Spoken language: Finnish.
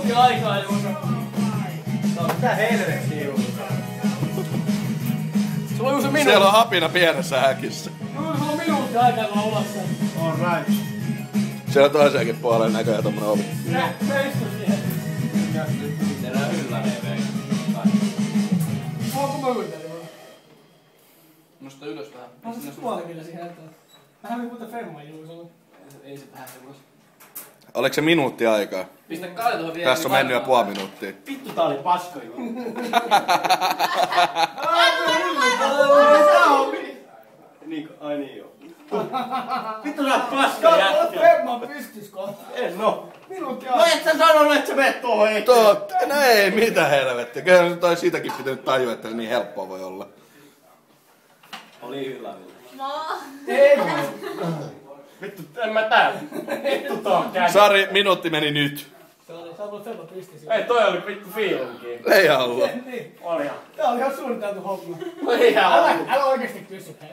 minuuttia aikaa, Juuso. No, mitä helvettiä, Juuso? Sulla on Juuso minuutti. Siellä on hapina pienessä häkissä. Juuso, sulla on minuutti aikaa, kun on ulos sen. All right. Siellä on toiseenkin puoleen näköjään tommonen ovi. Se istu siihen. Tehdään ylläinen vei. Onko mä yltänyt? Nosta ylös vähän. Mä oon puolikilla siihen näyttänyt. Mä hävin muuten femman Juusolle. Ei se pääse ulos. Oliko se minuutti aikaa? Pistä Kalle tuohon vielä. Tässä on mennyt jo puoli minuuttia. Vittu tää oli paska, Juuso. Ai niin joo. Vittu sä oot paska jätkä. Femman pystys kohta. En oo. Minuutti No aikaa. et sä sanonut, et sä meet tuohon eteen. Totta, no ei mitä helvettiä. Kyllä se toi siitäkin pitänyt tajua, että se niin helppoa voi olla. Oli yllävillä. No. Ei. Vittu, en mä täällä. Vittu tuohon käsi. Sari, minuutti meni nyt. Sä oot femman pystys. Ei, toi oli vittu fiilinkin. Ei ollut. Niin. Olihan. Tää oli ihan suunniteltu homma. Olihan. Älä oikeesti kysy, hei.